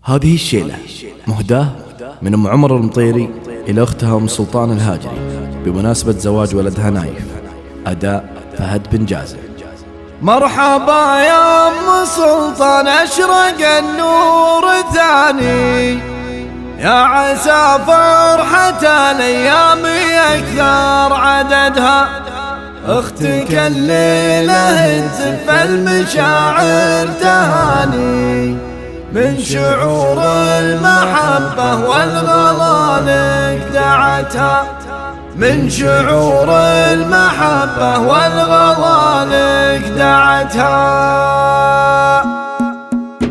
هذه الشيلة مهداة من أم عمر المطيري إلى أختها أم سلطان الهاجري بمناسبة زواج ولدها نايف. أداء فهد بن جازم. مرحبا يا أم سلطان، أشرق النور ثاني، يا عسى فرحة الأيام يكثر عددها. اختك الليلة هتف المشاعر تهاني، من شعور المحبة والغلا لك دعتها، من شعور المحبة والغلا لك دعتها.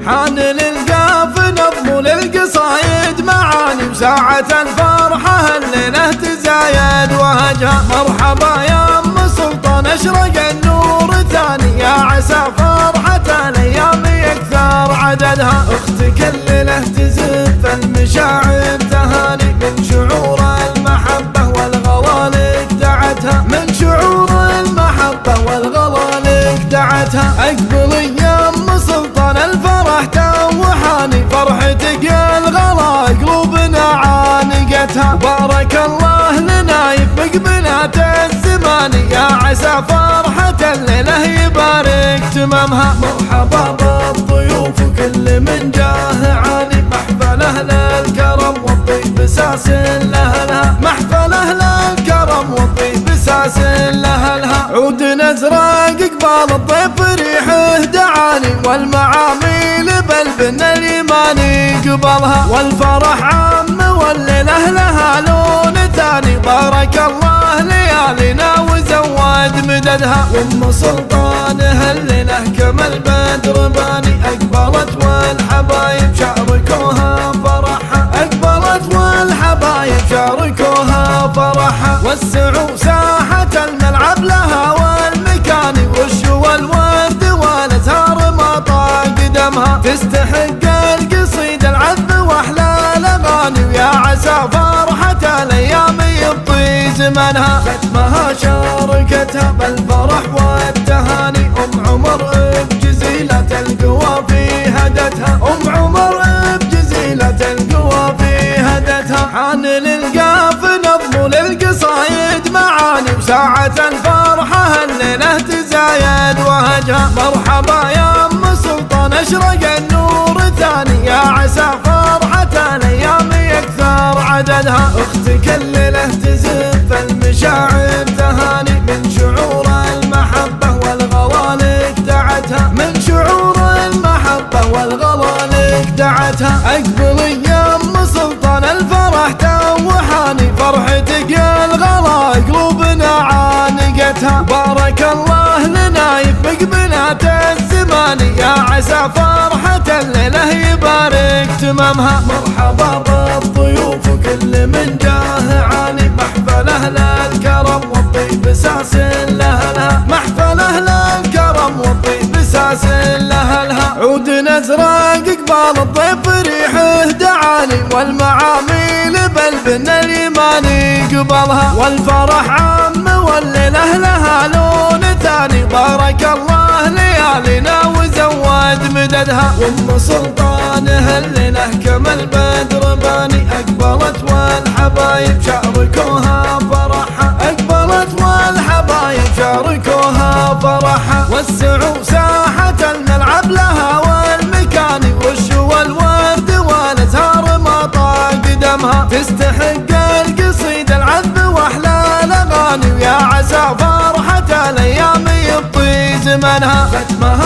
حان للقاف نظم للقصايد معاني، وساعة الفرحة الليلة تزايد وهجها. مرحبا يا أم سلطان، أشرق النور ثاني، يا عسى فرحة الأيام يكثر عددها. اختك الليلة تزف المشاعر تهاني، من شعور المحبة والغلا لك دعتها، من شعور المحبة والغلا لك دعتها. اقبلي يا أم سلطان، الفرح توحاني، فرحتك يا الغلا قلوبنا عانقتها. بارك الله لنايف مقبلات الزمان، يا عسى فرحة الليلة يبارك تمامها. مرحبا بالضيوف وكل من جاه عاني، محفله للكرم والطيب ساس لأهلها، محفله للكرم والطيب ساس لأهلها. عود نزرق قبال الضيف ريحه دعاني، والمعاميل بالبن اليماني قبلها. والفرح عام والليلة لها لون ثاني، بارك الله ليالينا وزود مددها. وام سلطان هالليلة كما البدر باني، اقبلت والحبايب شاركوها فرحها، اقبلت والحبايب شاركوها فرحها. وسعوا ساحة الملعب لها والمكان، وشوا الورد والازهار ما طاق دمها. تستحق القصيد العذب واحلى الاغاني، ويا عسى فرحة الايام يبطي زمنها. ختمها شاركتها بالفرح والتهاني، ام عمر بجزيلة القوى في هدتها، ام عمر بجزيلة القوى في هدتها. حان للقاف نظم للقصايد معاني، وساعة الفرحة الليلة تزايد وهجها. مرحبا يا أم سلطان، أشرق النور ثاني، يا عسى فرحة الأيام يكثر عددها. اختك الليلة تزف المشاعر تهاني، من شعور المحبة والغلا لك دعتها، من شعور المحبة والغلا لك دعتها. اقبلي يا أم سلطان، الفرح توحاني، فرحتك يا الغلا قلوبنا عانقتها. بارك الله لنايف مقبلات الزمان، يا عسى فرحة الليلة يبارك تمامها. مرحبا بالضيوف وكل من جاه عاني، محفله للكرم والطيب ساس لأهلها، محفله للكرم والطيب ساس لأهلها. عود نزرق قبال الضيف ريحه دعاني، والمعاميل بالبن اليماني قبلها. والفرح عام والليلة لها لون ثاني، بارك الله ليالينا وزود مددها. وام سلطان هالليلة كما البدر باني، اقبلت والحبايب شاركوها فرحها، اقبلت والحبايب شاركوها فرحها. وسعوا ساحة الملعب لها والمكان، وشوا الورد والازهار ما طاق دمها. تستحق القصيد العذب واحلى الاغاني، ويا عسى فرحة الايام يبطي زمنها. ختمها